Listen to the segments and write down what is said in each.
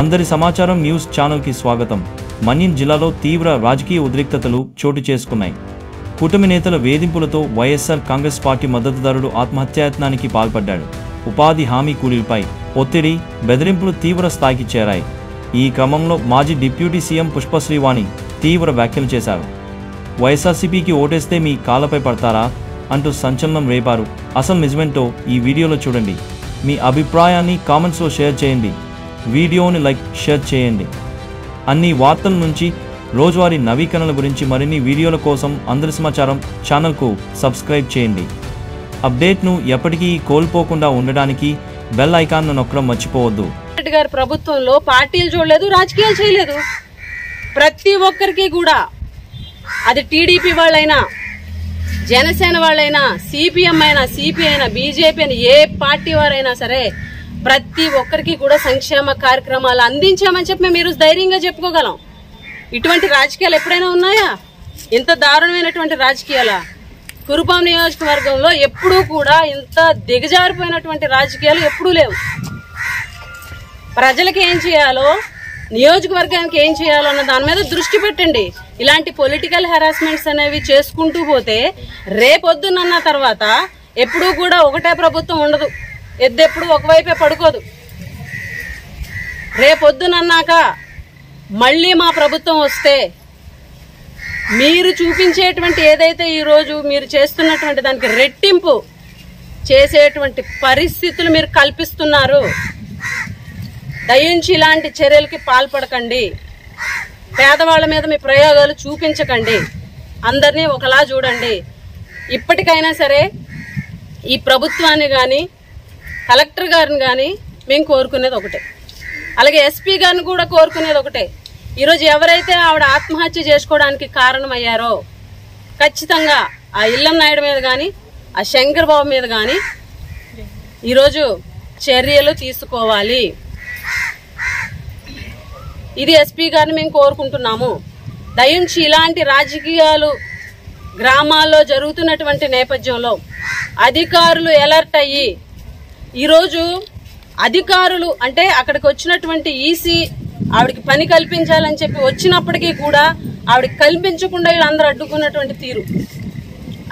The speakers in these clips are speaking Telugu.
అందరి సమాచారం న్యూస్ ఛానల్కి స్వాగతం. మన్యం జిల్లాలో తీవ్ర రాజకీయ ఉద్రిక్తతలు చోటు చేసుకున్నాయి. కూటమి నేతల వేధింపులతో వైఎస్ఆర్ కాంగ్రెస్ పార్టీ మద్దతుదారుడు ఆత్మహత్యాయత్నానికి పాల్పడ్డాడు. ఉపాధి హామీ కూలీలపై ఒత్తిడి, బెదిరింపులు తీవ్ర స్థాయికి చేరాయి. ఈ క్రమంలో మాజీ డిప్యూటీ సీఎం పుష్పశ్రీవాణి తీవ్ర వ్యాఖ్యలు చేశారు. వైఎస్ఆర్సీపీకి ఓటేస్తే మీ కాళ్ళపై పడతారా అంటూ సంచలనం రేపారు. అసలు నిజమేంటో ఈ వీడియోలో చూడండి. మీ అభిప్రాయాన్ని కామెంట్స్లో షేర్ చేయండి. వీడియోని లైక్, షేర్ చేయండి. అన్ని వార్తల నుంచి రోజువారీ నవీకరణల గురించి మరిన్ని వీడియోల కోసం అందరి సమాచారం ఛానల్కు సబ్స్క్రైబ్ చేయండి. అప్డేట్ను ఎప్పటికీ కోల్పోకుండా ఉండడానికి బెల్ ఐకాన్ను నొక్కడం మర్చిపోవద్దు. రెడ్డి గారి ప్రభుత్వంలో పార్టీలు చూడలేదు, రాజకీయాలు చేయలేదు. ప్రతి ఒక్కరికి కూడా, అది టీడీపీ వాళ్ళైనా, జనసేన వాళ్ళైనా, సిపిఎం అయినా, సిపిఐ అయినా, బీజేపీ అయినా, ఏ పార్టీ వారైనా సరే ప్రతి ఒక్కరికి కూడా సంక్షేమ కార్యక్రమాలు అందించామని చెప్పి మేము ఈరోజు ధైర్యంగా చెప్పుకోగలం. ఇటువంటి రాజకీయాలు ఎప్పుడైనా ఉన్నాయా? ఇంత దారుణమైనటువంటి రాజకీయాలా? కురుపాం నియోజకవర్గంలో ఎప్పుడూ కూడా ఇంత దిగజారిపోయినటువంటి రాజకీయాలు ఎప్పుడూ లేవు. ప్రజలకు ఏం చేయాలో, నియోజకవర్గానికి ఏం చేయాలో అన్న దాని మీద దృష్టి పెట్టండి. ఇలాంటి పొలిటికల్ హెరాస్మెంట్స్ అనేవి చేసుకుంటూ పోతే రేపొద్దునన్న తర్వాత ఎప్పుడూ కూడా ఒకటే ప్రభుత్వం ఉండదు. ఎద్దెప్పుడు ఒకవైపే పడుకోదు. రేపొద్దునన్నాక మళ్ళీ మా ప్రభుత్వం వస్తే మీరు చూపించేటువంటి ఏదైతే ఈరోజు మీరు చేస్తున్నటువంటి దానికి రెట్టింపు చేసేటువంటి పరిస్థితులు మీరు కల్పిస్తున్నారు. దయించి ఇలాంటి చర్యలకి పాల్పడకండి. పేదవాళ్ళ మీద మీ ప్రయోగాలు చూపించకండి. అందరినీ ఒకలా చూడండి. ఇప్పటికైనా సరే ఈ ప్రభుత్వాన్ని కానీ, కలెక్టర్ గారిని కానీ మేము కోరుకునేది ఒకటే, అలాగే ఎస్పీ గారిని కూడా కోరుకునేది ఒకటే. ఈరోజు ఎవరైతే ఆవిడ ఆత్మహత్య చేసుకోవడానికి కారణమయ్యారో ఖచ్చితంగా ఆ ఇల్లం నాయుడు మీద కానీ, ఆ శంకర్ బాబు మీద కానీ ఈరోజు చర్యలు తీసుకోవాలి. ఇది ఎస్పీ గారిని మేము కోరుకుంటున్నాము. దయించి ఇలాంటి రాజకీయాలు గ్రామాల్లో జరుగుతున్నటువంటి నేపథ్యంలో అధికారులు అలర్ట్ అయ్యి, ఈరోజు అధికారులు అంటే అక్కడికి వచ్చినటువంటి ఈసీ ఆవిడకి పని కల్పించాలని చెప్పి వచ్చినప్పటికీ కూడా ఆవిడకి కల్పించకుండా వీళ్ళందరూ అడ్డుకున్నటువంటి తీరు,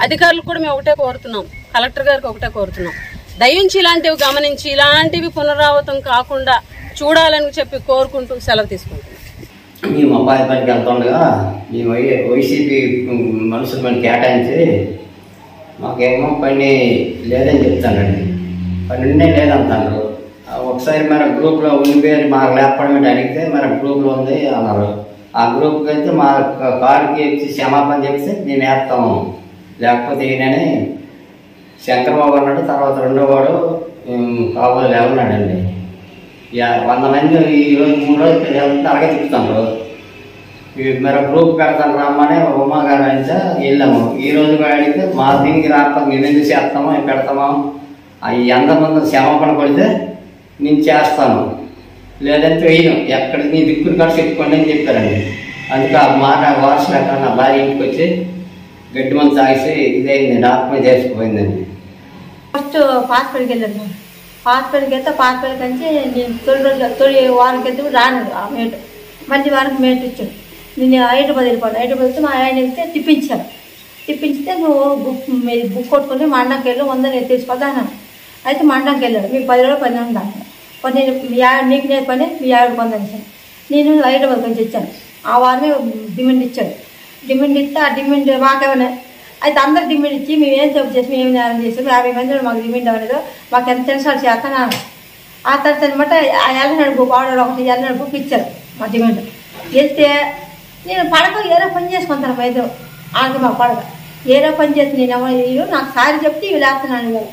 అధికారులు కూడా మేము ఒకటే కోరుతున్నాం, కలెక్టర్ గారికి ఒకటే కోరుతున్నాం. దయించి ఇలాంటివి గమనించి ఇలాంటివి పునరావృతం కాకుండా చూడాలని చెప్పి కోరుకుంటూ సెలవు తీసుకుంటున్నాం. మేము అబ్బాయి పనికి వెళ్తుండగా మేము వైసీపీ మనుషులు మనకి కేటాయించి మాకేమో పని లేదని చెప్తానండి. పని ఉండే లేదంటారు. ఒకసారి మన గ్రూప్లో ఉండిపోయి మాకు లేపడం అడిగితే మన గ్రూప్లో ఉంది అన్నారు. ఆ గ్రూప్కి అయితే మా కారుకి ఇచ్చి క్షమాపణ చెప్తే నేను వేస్తాము, లేకపోతే ఈయనని శంకరబాబు అన్నాడు. తర్వాత రెండో వాడు కాబోలు లేవన్నాడండి. 100 మంది ఈరోజు 3 రోజులు వెళ్తే అలాగే తిప్పుతారు. మరి గ్రూప్ పెడతాను రమ్మని ఉమా గారు అంటే వెళ్ళాము. ఈ రోజు అడిగితే మా దీనికి రాకపోతే మేము ఎందుకు చేస్తామో పెడతామో, ఎంతమంది క్షమాపణ పడితే నేను చేస్తాను, లేదంటే వేయను, ఎక్కడ నీ దిక్కులు కూడా చెప్పుకోండి అని చెప్పారండి. అందుకే ఆ మాట వార్ష లేక నా భార్య ఇంటికి వచ్చి గడ్డి మంది తాగేసి ఇదైంది, డాక్టర్ చేసుకుపోయిందండి. ఫస్ట్ హాస్పిటల్కి వెళ్ళాను. హాస్పిటల్కి వెళ్తే హాస్పిటల్కి వచ్చి నేను తొలి వారానికి వెళ్తే రాను. ఆ మేటు మంచి వారానికి మేటు ఇచ్చాడు. నేను హైదరాబాద్ వెళ్ళిపోయాను. హైదరాబాద్ వెళ్తే మా ఆయన వెళ్తే తిప్పించాను. తిప్పించితే నువ్వు బుక్ కొట్టుకుని మా అన్నకి వెళ్ళి 100 తీసుకోదాను. అయితే మా అన్నకి వెళ్ళాడు. మీకు 10 రోజులు పని ఉందా? నేను నీకు నేను పని మీ ఆవిడ పొందాను. నేను హైదరాబాద్ నుంచి వచ్చాను. ఆ వారమే డిమాండ్ ఇచ్చాడు. డిమాండ్ ఇస్తే ఆ డిమాండ్ మాకేమైనా అయితే అందరు డిమాండ్ ఇచ్చి మేము ఏం తప్పు చేసి మేము నేరం చేసాము, 50 మంది మాకు డిమాండ్ అవ్వలేదు, మాకు ఎంత టెన్షన్ చేస్తాను. ఆ తర్వాత అనమాట ఆ ఎల్లనాడు బుక్ ఆర్డర్ ఒకటి ఎల్లనాడు బుక్ ఇచ్చారు మా డిమాండ్. వెళ్తే నేను పడక ఏదో పని చేసుకుంటాను. 5 ఆడికి మా పడక ఏదో పని చేసి నేను నాకు సారి చెప్తే ఇవి లేస్తున్నాను.